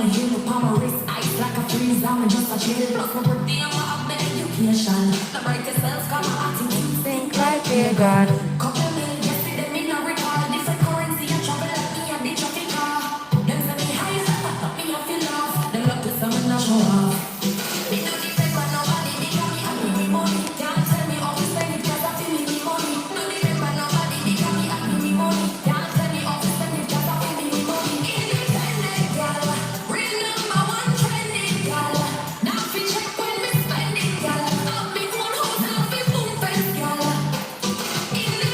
my heel upon my wrist, ice like a freeze. I'm just a chill. Plus my birthday and my bed education. The brightest cells got my attitude think like a god. Couple million yesterday me no record. Different currency and travel like me and the traffic car. Them say me higher, but me I feel love. Them love to some and I show off. Me no depend on nobody. Me got me happy me money. Can't tell me how to spend it 'cause I feel me money. No depend on nobody. Me got me happy me money. Can't tell me how to spend it 'cause I feel me money. Independent girl, real number one trending girl. Now fi check when me spend it, girl. Have me own house, have me boom fence, girl. Independent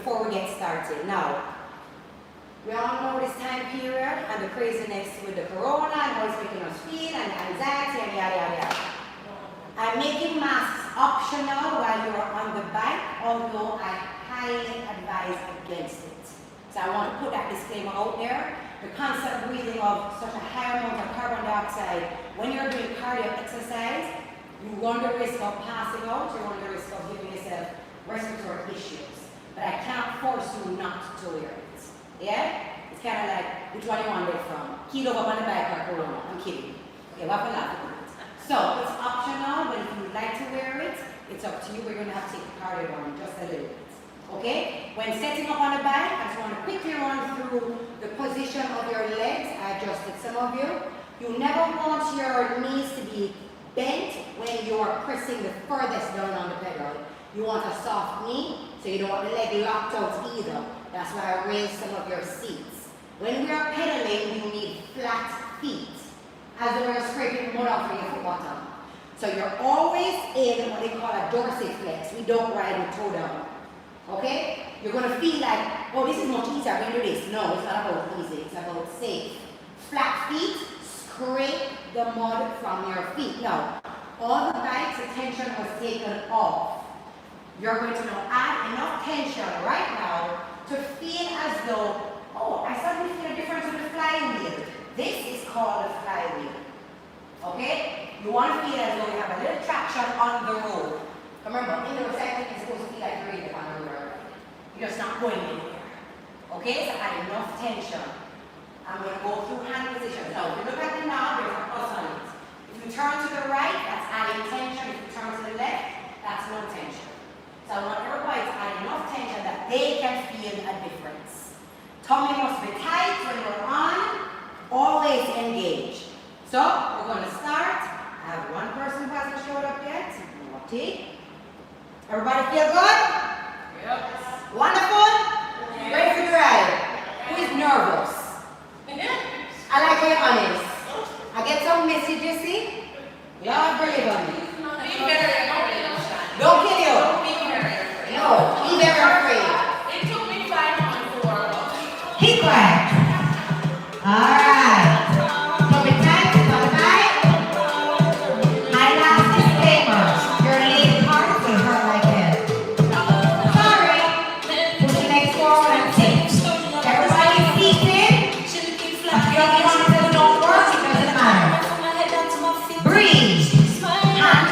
before we get started. Now, we all know this time period and the craziness with the corona and how it's making us feel and anxiety and yada yada yada. I'm making masks optional while you're on the bike, although I highly advise against it. So I want to put that disclaimer out there. The constant breathing of such a high amount of carbon dioxide, when you're doing cardio exercise, you run the risk of passing out, you run the risk of giving yourself respiratory issues. But I can't force you not to wear it. Yeah? It's kind of like, which one you want it from? Kilo up on the bike or corona? I'm kidding. Okay, what for that? So, it's optional, but if you would like to wear it, it's up to you. We're going to have to take the cardio on just a little bit. Okay? When setting up on the bike, I just want to quickly run through the position of your legs. I adjusted some of you. You never want your knees to be bent when you are pressing the furthest down on the pedal. You want a soft knee, so you don't want the leg locked out either. That's why I raised some of your seats. When we are pedaling, we need flat feet, as though we're scraping mud off of your foot bottom. So you're always in what they call a dorsiflex. We don't ride with toe down. Okay? You're going to feel like, oh, this is much easier, I can do this. No, it's not about easy, it's about safe. Flat feet, scrape the mud from your feet. Now, all the bike's attention was taken off. You're going to now add enough tension right now to feel as though, oh, I suddenly feel a difference with the flywheel. This is called a flywheel. Okay? You want to feel as though you have a little traction on the road. Remember, in the cycling, it's supposed to feel like you're really on the road. You're just not going anywhere. Okay? So add enough tension. I'm going to go through hand positions. Now, if you look at the knob, there's a plus on it. If you turn to the right, that's adding tension. If you turn to the left, that's no tension. So I want everybody to add enough tension that they can feel a difference. Tummy must be tight when you're on. Always engage. So, we're going to start. I have one person who hasn't showed up yet. Naughty. Everybody feel good? Yep. Wonderful? Yes. Ready for the ride? Who is nervous? I like how you're honest. I get some messages, see? Y'all brave on me. Don't kill you. No, be very afraid. It took me 5 months to work out. Keep quiet. Alright. So be tight to the back. My last disclaimer. Your leg heart will hurt like hell. Sorry. Push your legs forward and sit. Everybody seated. If you're the one that don't work, it doesn't matter. Breathe. Hands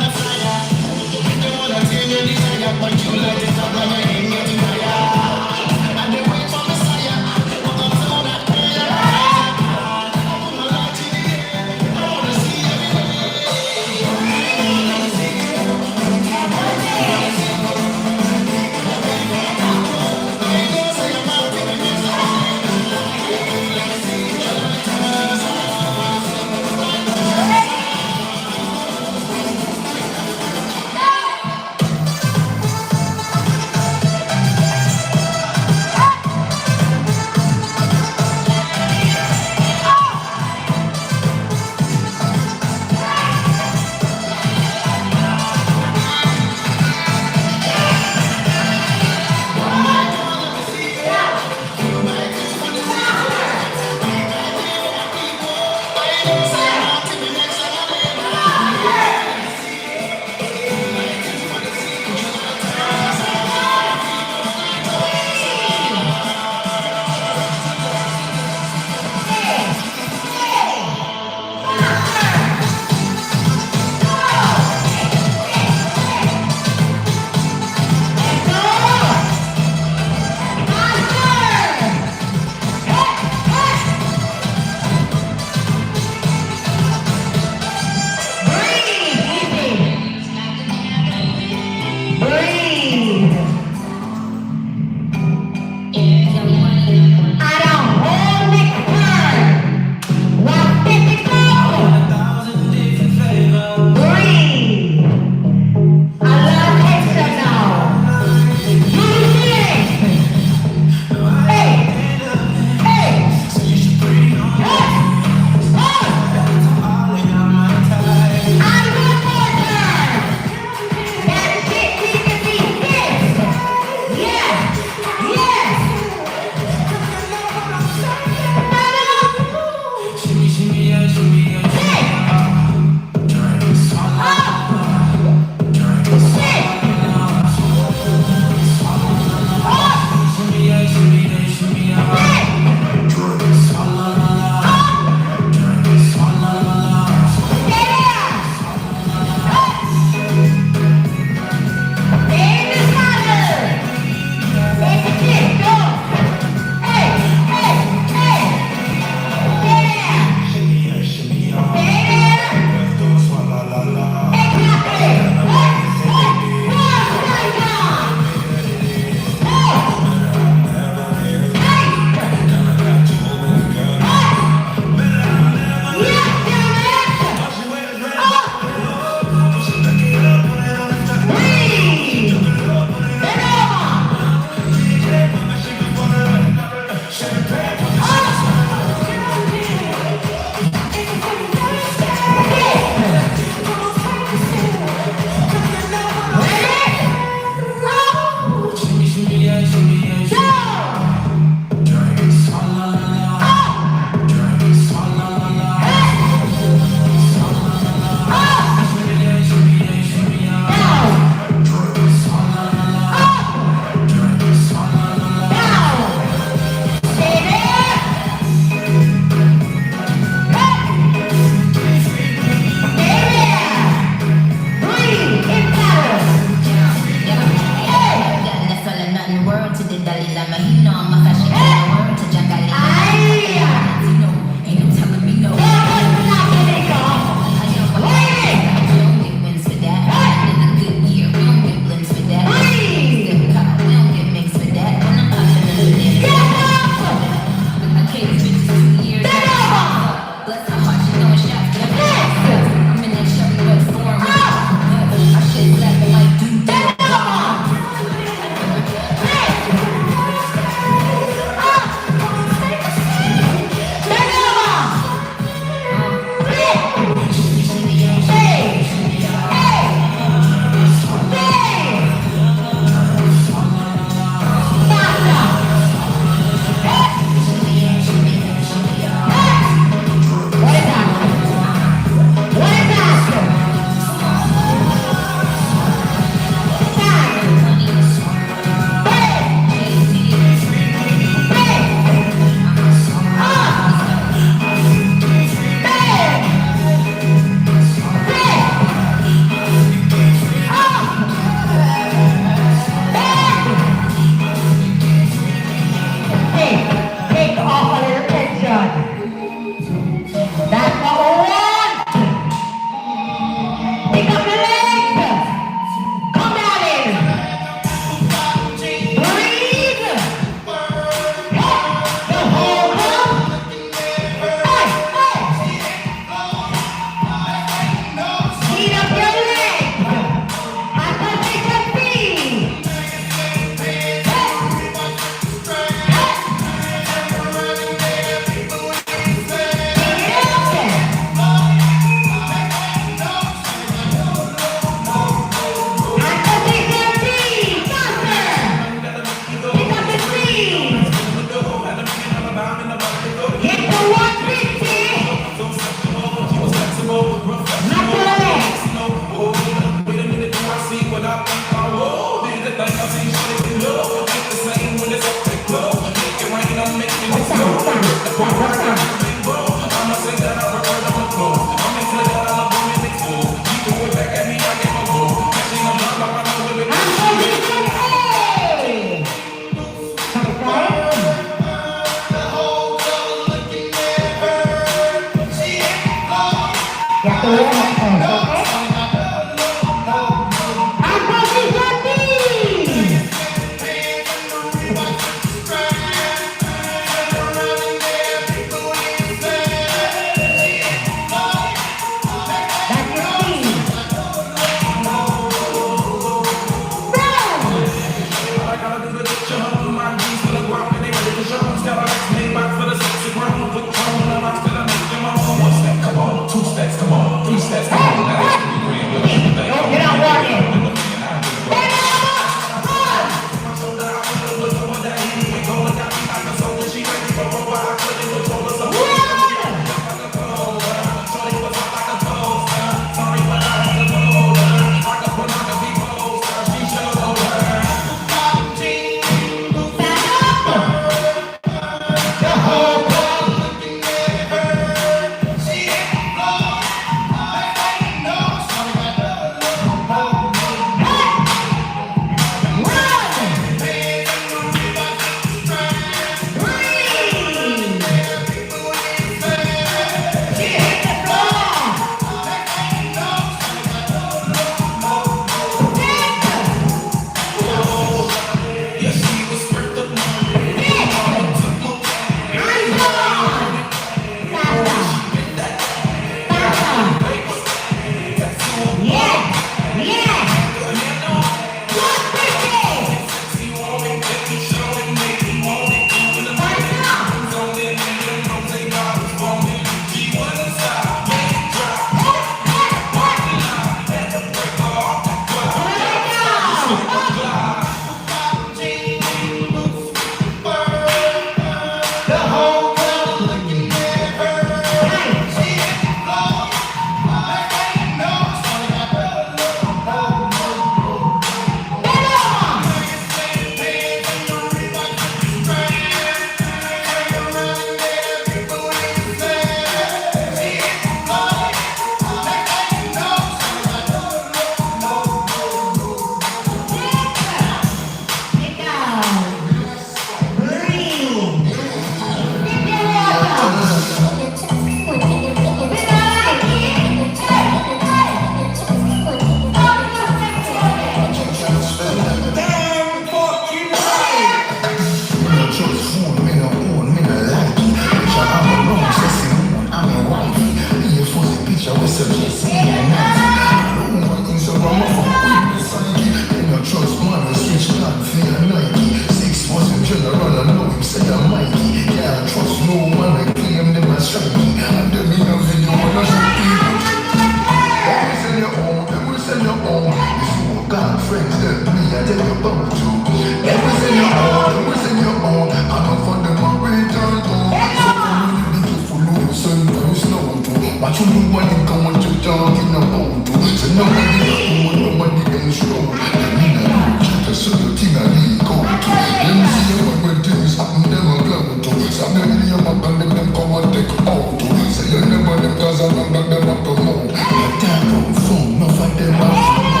go to. Let me see you when things happen, them a plan to. Some them in your back and them come and take out to. Say you never them cause I know that them up to move. But that don't phone, no fight them out.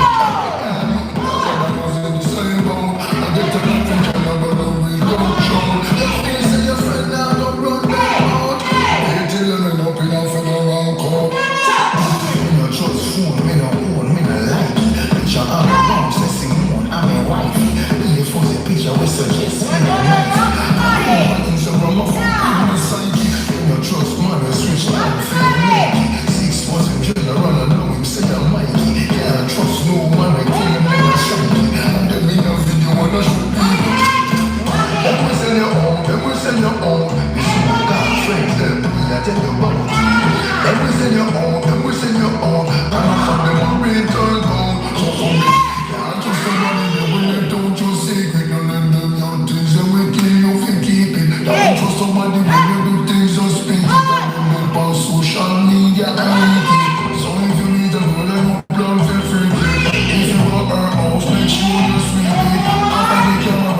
I was in the same boat. I get to nothing, I never know we don't show. You say your friend now don't run that out. They tell you me up in a figure around call. Me no trust phone, me no own, me no like it. Picture I'm wrong, say moon, I'm a wifey. Me for the picture we suggest, me no like it. I'm Instagram, my phone, me psyche. Me no trust man, we switch line, feel naked. 6 general, I know him say I'm Mikey. Can't trust no man, I claim me a shanky. And them in a video wanna show people. Them we send your own, them we send your own. This is my God, friends, them me I tell you about. Them we send your own, them we send your own. And I for them a return home. So for me, can't trust somebody that when they don't your secret. Don't let them your things and we kill you for keeping. Don't trust somebody when you do things just speak. On social media and so if you need a girl and you plan for free, if you got her house, make sure you sweet it. After the camera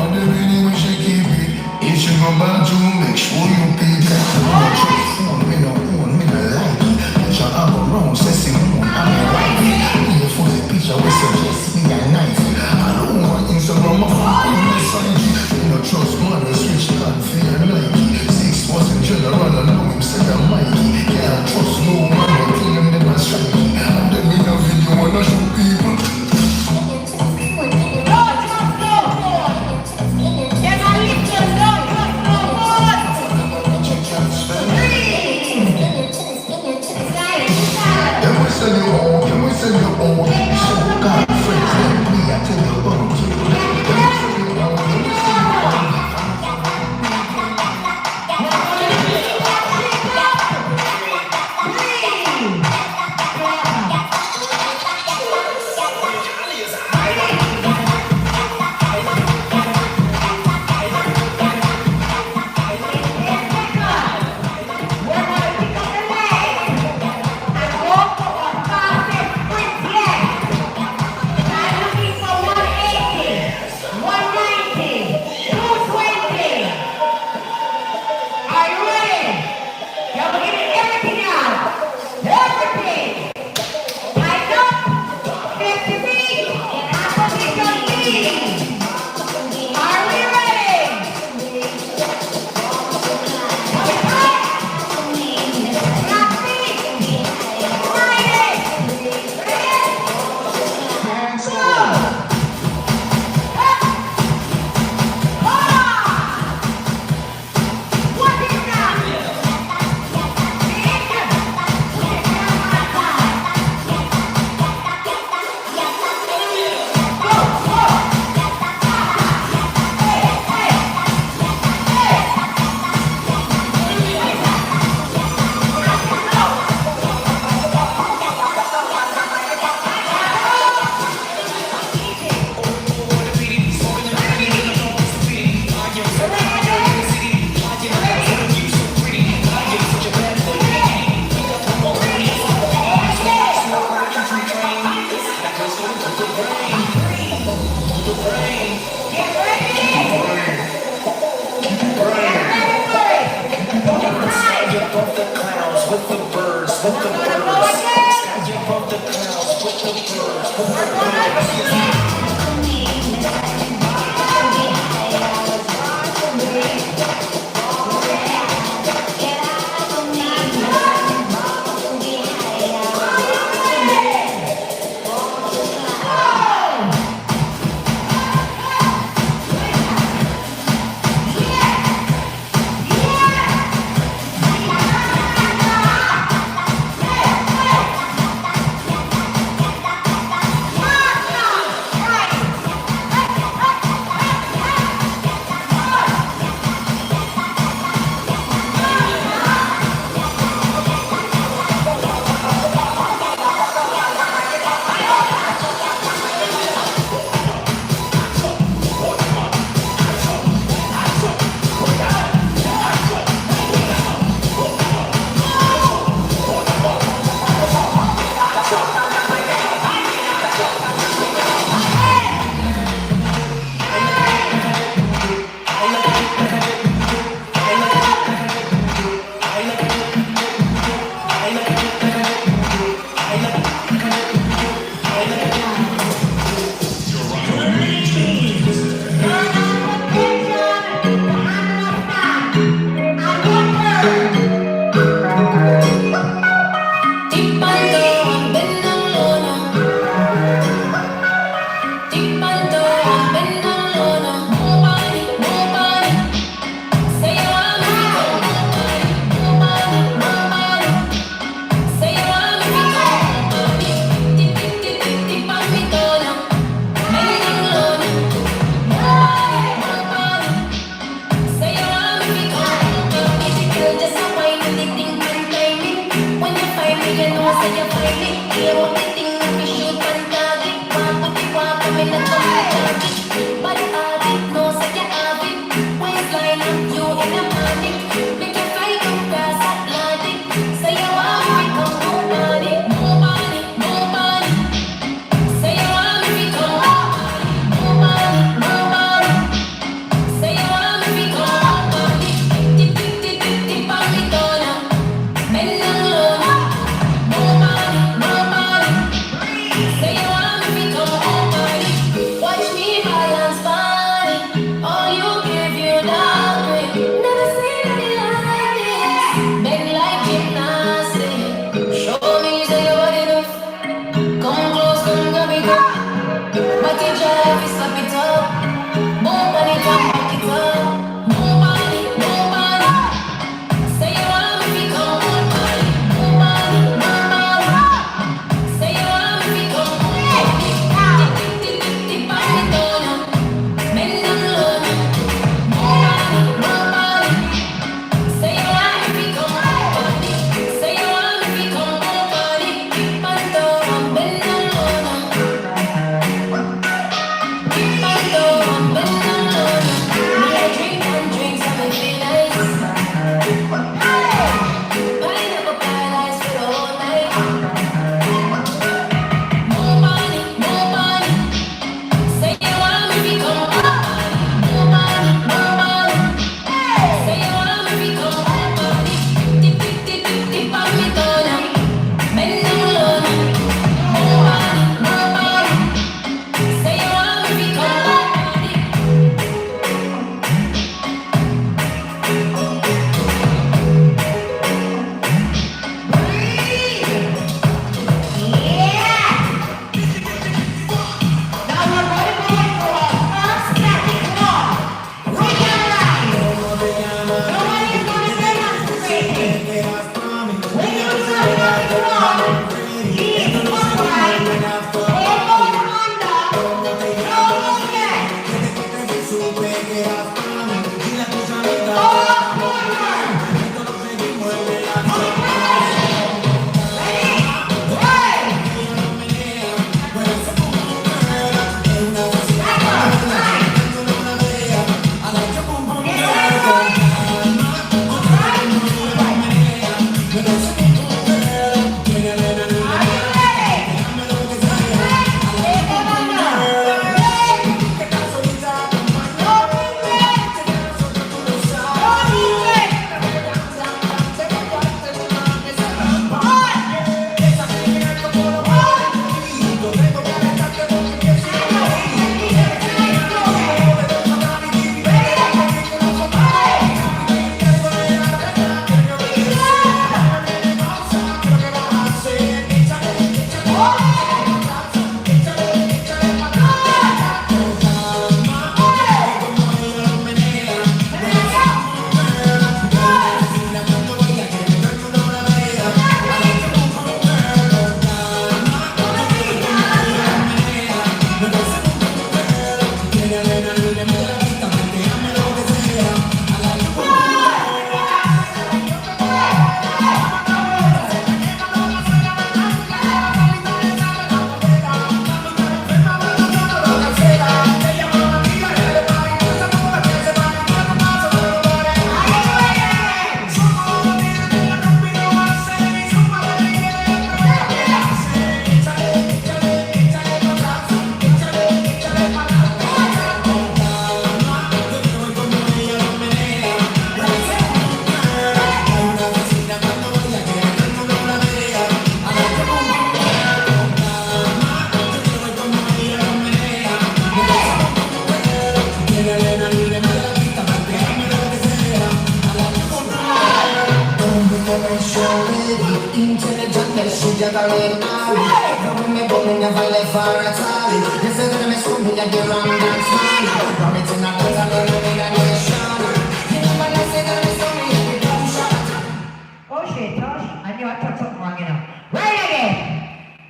Oh shit, Josh, I knew I touched something wrong, you know. Right again!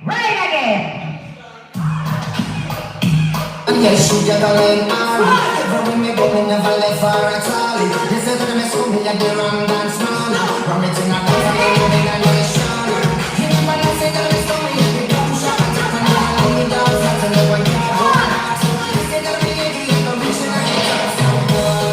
Right again! Yes, she got a leg on. When me go, me never left for a tally. This is when me school me at the wrong dance man. From it in a place, I'm living in a nation. You never know, say that it's only if you don't shop. I take my name, I lay down, flat, and no one can go out. You say that me idiot, no reason I can't trust someone.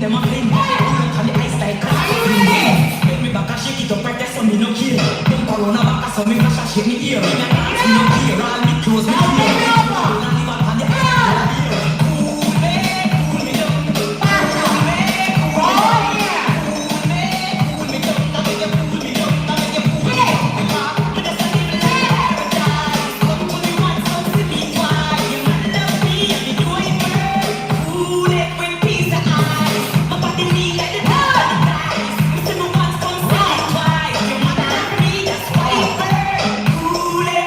them a fling. Look on the ice like a fling. Make me back and shake it up right there so me no care. Don't corona back so me flash and shake me ear. Me a dance me no care, all me clothes me clear. Hold on the back on the ice like a beer. Cool me down. Cool me down. Cool me down. I make you cool me down. I make you cool me down. Me just a live like paradise. Come to me once, come to me twice. You man love me and me do it first. Cool it with peace of eyes. My body need like the paradise. Me say me once, come to me twice. You man love me, that's why you burn. Cool it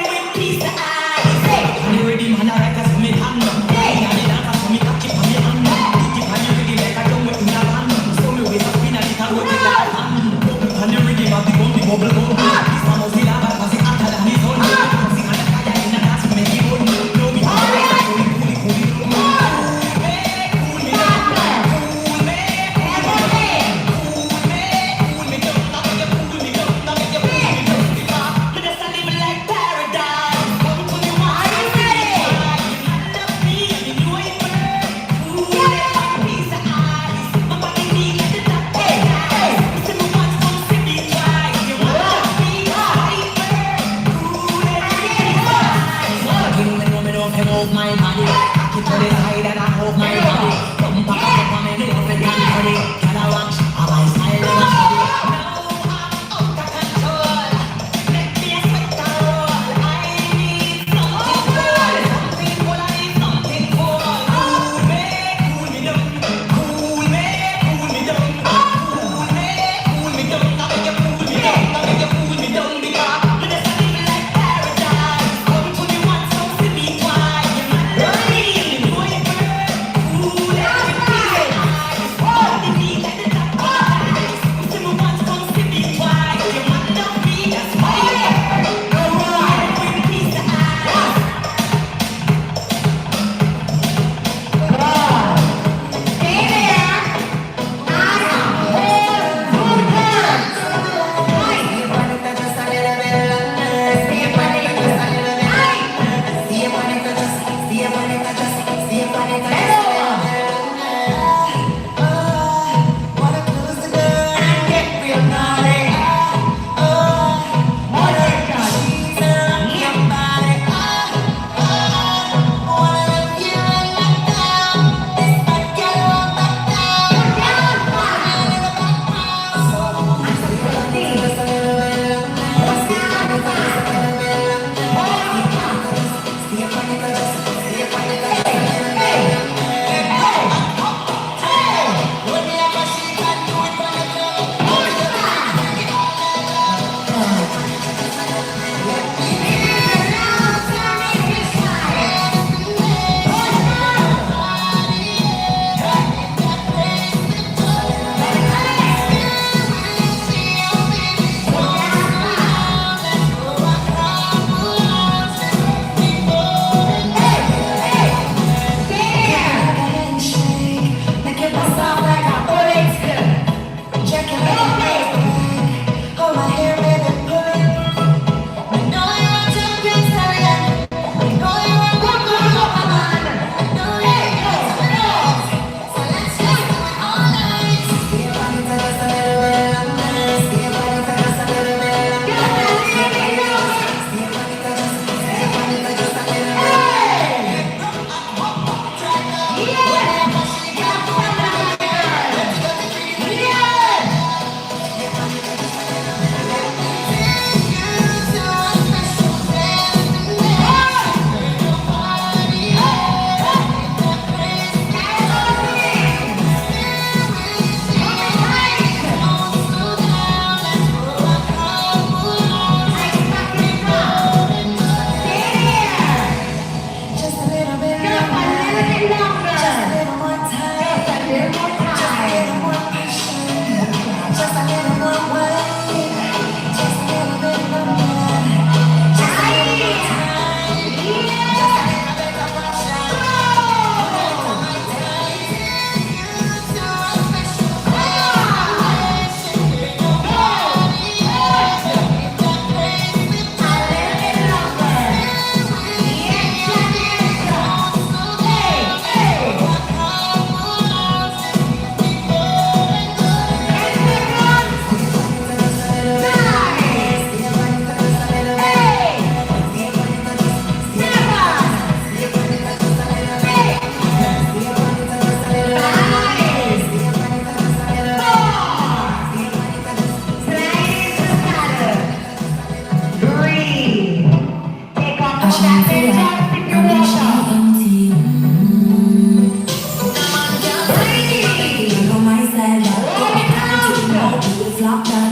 style that. Put me down to the mouth, you will flop that.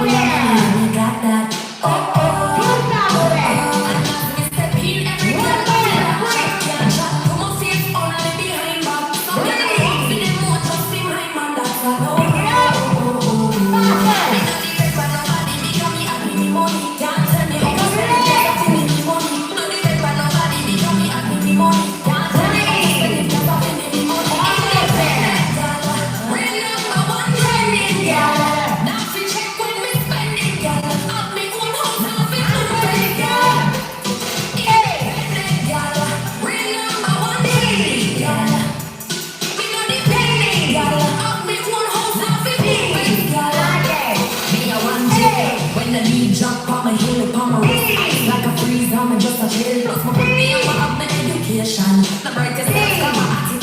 Yeah, you got that. Oh, oh, oh, and as we step in, every girl got it. Can't chat to my face, only behind back. So get it up, for them more just behind man, that's a no. Me not depend on nobody, because me happy me money. Can't tell me how to spend it, just happy me money. No depend on nobody, because me happy me money. Can't tell me how to spend it, just happy me money. Independent girl, real number one trending girl. Now fi check when me spend it, girl. Have me own house, now fi do it, girl. Independent girl, real number one trending girl. Me no dependent girl, have me own house, now fi do it, girl. Me a one day when the beat drop on my heel, upon my wrist, ice like a freeze, I'm just a chill. Plus my birthday, I'ma have my education. The brightest lights got my attitude.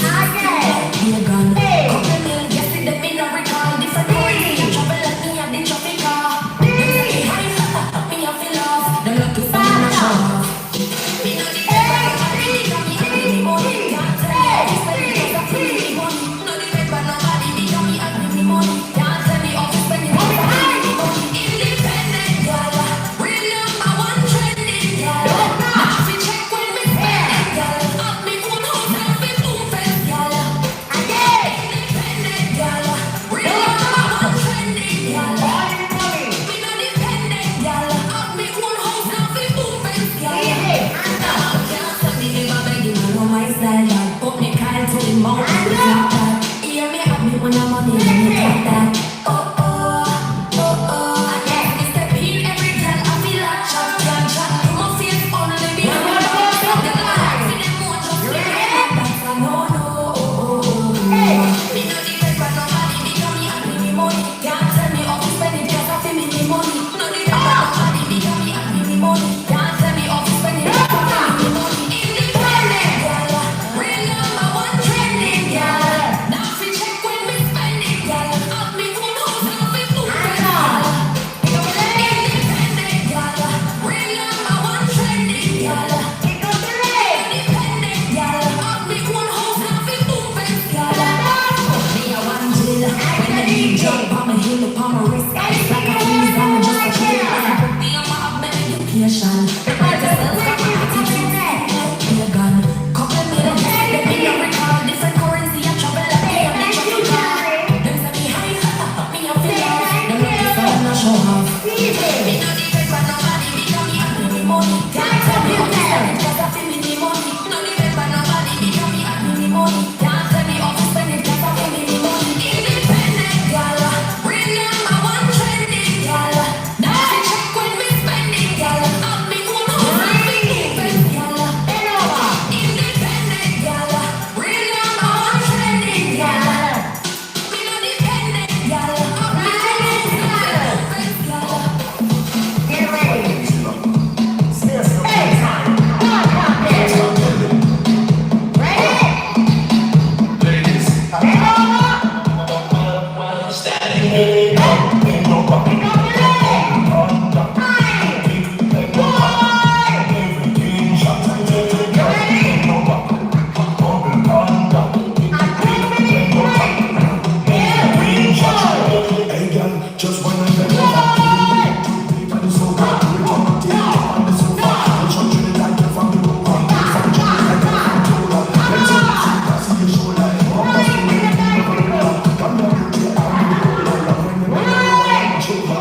Be a gun. Couple mil, yes, it them in a recall. Different currency, travel like me and the traffic car. Them say me high, me a feel off. Them lucky for me a show off. Me no depend on nobody, because me have me money. Can't tell me how to spend it, just have me money. No depend on nobody, because me have me money. Can't tell me how to spend it, just have me money. Independent girl, real number one trending girl. Now fi check when me spend it, girl. Have me own house, now fi move it, girl. Independent girl, real number one trending girl. Me no dependent girl, have me own house, now fi move it, girl. Now can't tell me if I beg you, I know my style, girl. Put me kind to the mouth, you flop that. Hear me have me when I'm money, let me got that. Oh oh, oh oh. Again, me step in, every girl I feel like chat, can't chat to my face, only behind my back. The life in them more just behind my back. So no no. Me no depend on nobody, because me have me money. Can't tell me how to spend it, just have me money. No depend on nobody, because me have me money. Can't tell me how to spend it, just have me money. Independent girl, real number one trending girl. Now fi check when me spend it, girl. Have me own house, now fi move it, girl. Independent girl, real number one trending girl. Independent girl, have me own house, now fi move it, girl. Me a one chill when the beat drop on my heel, upon my wrist, ice like a freeze, I'm just a chill. Me I'ma have my education. The brightest lights got my attitude. Be a gun. Couple mil, yes, them in a recall. Different currency, I travel like me and the traffic car. Them say me high, me a feel off. Them lucky for them a show off. Me no depend on nobody, because me have me money. Can't tell me how to spend it, just have me money. No depend on nobody, because me have me money. Can't tell me how to spend it, just have me money. Independent girl, real number one trending girl. Now fi check when me spend it, girl. Have me own house, now fi move it, girl. Independent girl, real number one trending girl. Me no dependent girl, have me own house, now fi move it, girl. Get ready. Just one and then over. And it's so good, we come up to it, on the sofa. Let's show you the light from the rover. From the light from the rover. Let's see your shoulder. Come on, come on, come on. Come on, come on.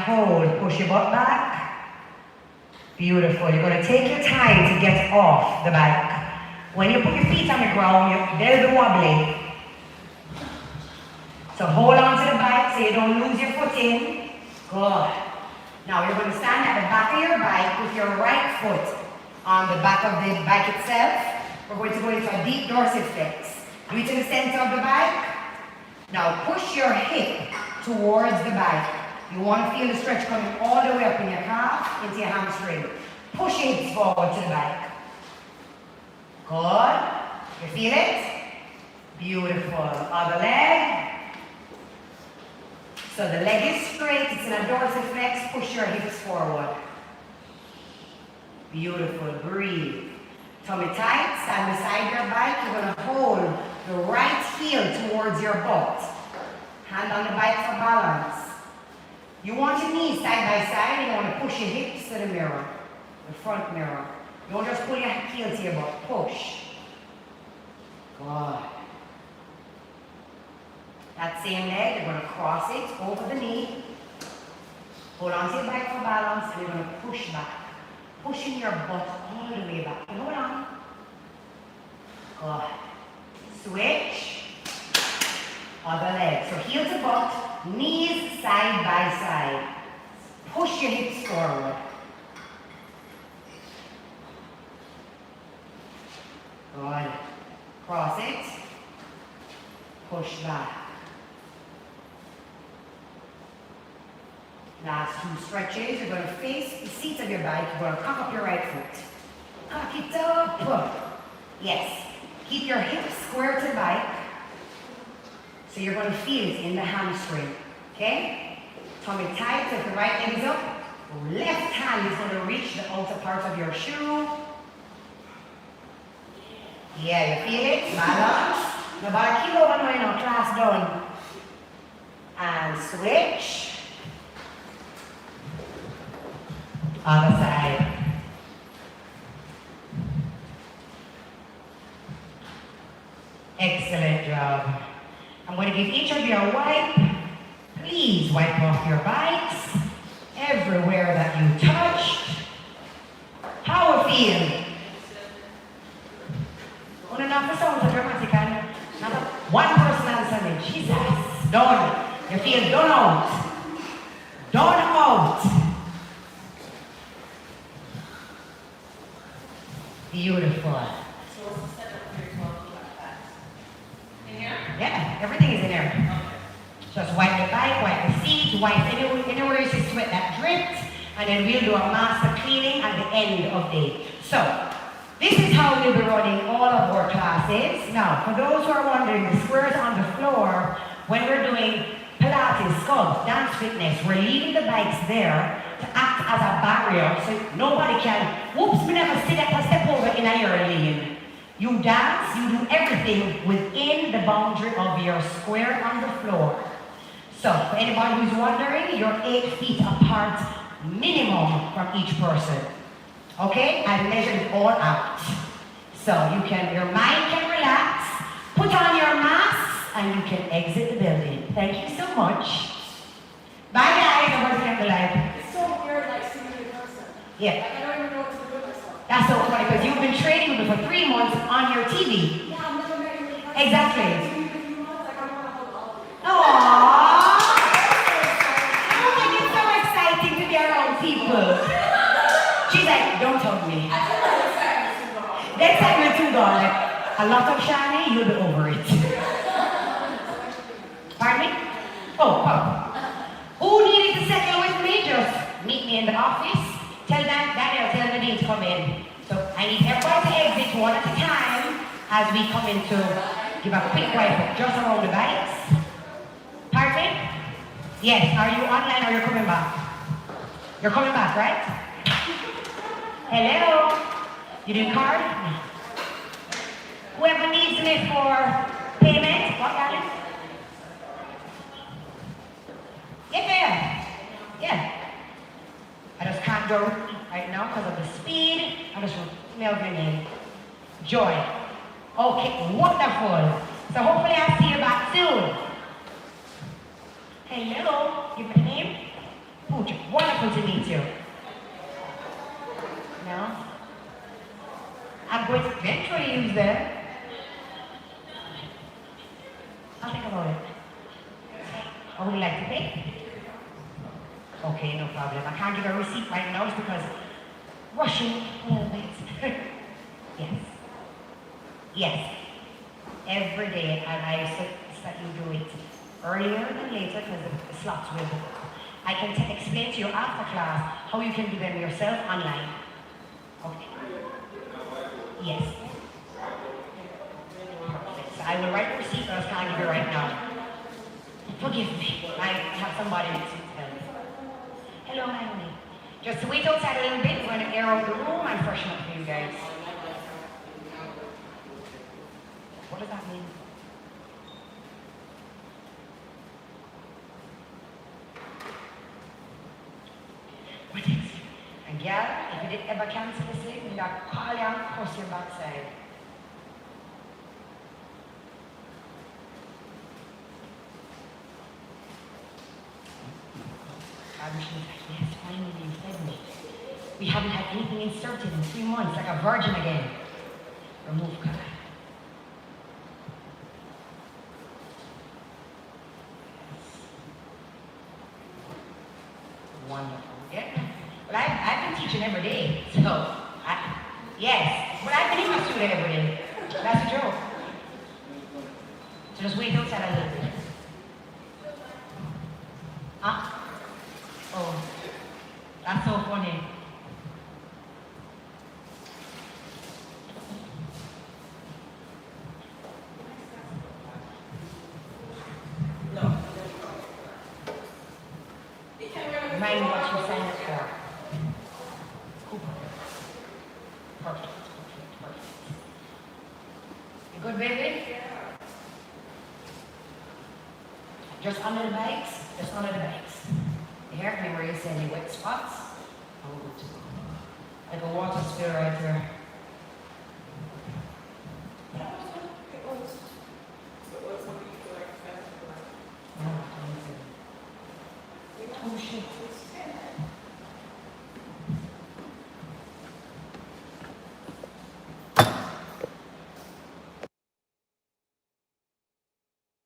hold. Push your butt back. Beautiful. You're going to take your time to get off the bike. When you put your feet on the ground, there's the wobbly. So hold on to the bike so you don't lose your footing. Good. Now you're going to stand at the back of your bike with your right foot on the back of the bike itself. We're going to go into a deep dorsiflex. Do it in the center of the bike. Now push your hip towards the bike. You want to feel the stretch coming all the way up in your calf, into your hamstring. Push it forward to the bike. Good. You feel it? Beautiful. Other leg. So the leg is straight, it's in a dorsiflex. Push your hips forward. Beautiful. Breathe. Tummy tight. Stand beside your bike. You're going to hold the right heel towards your butt. Hand on the bike for balance. You want your knees side by side. You want to push your hips to the mirror, the front mirror. You don't just pull your heel to your butt. Push. Good. That same leg, you're going to cross it over the knee. Hold on to your bike for balance, and you're going to push back. Pushing your butt all the way back. Hold on. Good. Switch. Other leg. So heel to butt, knees side by side. Push your hips forward. Good. Cross it. Push back. Last two stretches. You're going to face the seat of your bike. You're going to cock up your right foot. Cock it up. Yes. Keep your hips square to the bike. So you're going to feel it in the hamstring. Okay? Tummy tight. So if the right leg is up, left hand is going to reach the outer part of your shoe. Yeah, you feel it? Balance. Now back heel over now, class done. And switch. Other side. Excellent job. I'm going to give each of you a wipe. Please wipe off your bikes everywhere that you touched. How it feel? Enough for sounds so dramatic and not one person answering. Jesus. Done. You feel done out. Done out. Beautiful. So what's the setup for your 12 like that? In here? Yeah, everything is in there. Okay. Just wipe the bike, wipe the seat, wipe anywhere you see sweat that dripped, and then we'll do a master cleaning at the end of day. So, this is how we'll be running all of our classes. Now, for those who are wondering, the squares on the floor, when we're doing Pilates, sculpt, dance fitness, we're leaving the bikes there to act as a barrier so nobody can, whoops, we never see that step over in a your lane. You dance, you do everything within the boundary of your square on the floor. So, for anybody who's wondering, you're 8 feet apart minimum from each person. Okay? I measured it all out. So your mind can relax, put on your mask, and you can exit the building. Thank you so much. Bye guys, I'm going to end the live. It's so weird, like seeing you in person. Yeah. Like, I don't even know what to do with myself. That's so funny because you've been training with me for 3 months on your TV. Yeah, I've never met you in person. Exactly. Like, a few months, like, I want to hold all of you. Aww. Oh, it's so exciting to be around people. She's like, don't hug me. The excitement too gone. Like, a lot of Shani, you'll be over it. Pardon me? Oh. Who needed to settle with me? Just meet me in the office. Tell Daniel the dean to come in. So I need everybody to exit one at a time as we come in to give a quick wipe just around the bikes. Pardon? Yes. Are you online or you're coming back? You're coming back, right? Hello? You doing card? Whoever needs me for payment, what, darling? Yeah. I just can't go right now because of the speed. I just email your name. Joy. Okay, wonderful. So hopefully I'll see you back soon. Hello, give me the name. Pooja. wonderful to meet you. No? I'm going to eventually use them. I'll think about it. Or would you like to pay? Okay, no problem. I can't give a receipt right now because rushing a little bit. Yes. Yes. Every day, and I suggest that you do it earlier than later because the slots will book. I can explain to you after class how you can do them yourself online. Okay. Yes. Perfect. So I will write the receipt, but I can't give you right now. Forgive me. I have somebody next to tell me. Hello, my honey. Just wait outside a little bit. We're going to air out the room and freshen up for you guys. What does that mean? What is? And girl, if you did ever cancel the sleep, you got to call you and cuss your backside. I wish you said, yes, finally you fed me. We haven't had anything inserted in 3 months, like a virgin again. Remove God. Wonderful. Yeah. Well, I've been teaching every day, so yes. But I've been in my student every day. That's a joke. So just wait outside a little bit. Huh? Oh, that's so funny. No. Mind what you signed up for. Cool. Perfect. You good, baby? Just under the bikes. Just under the bikes. Here, remember you said any wet spots? Oh, good. Like a water spill right there. Oh, shit.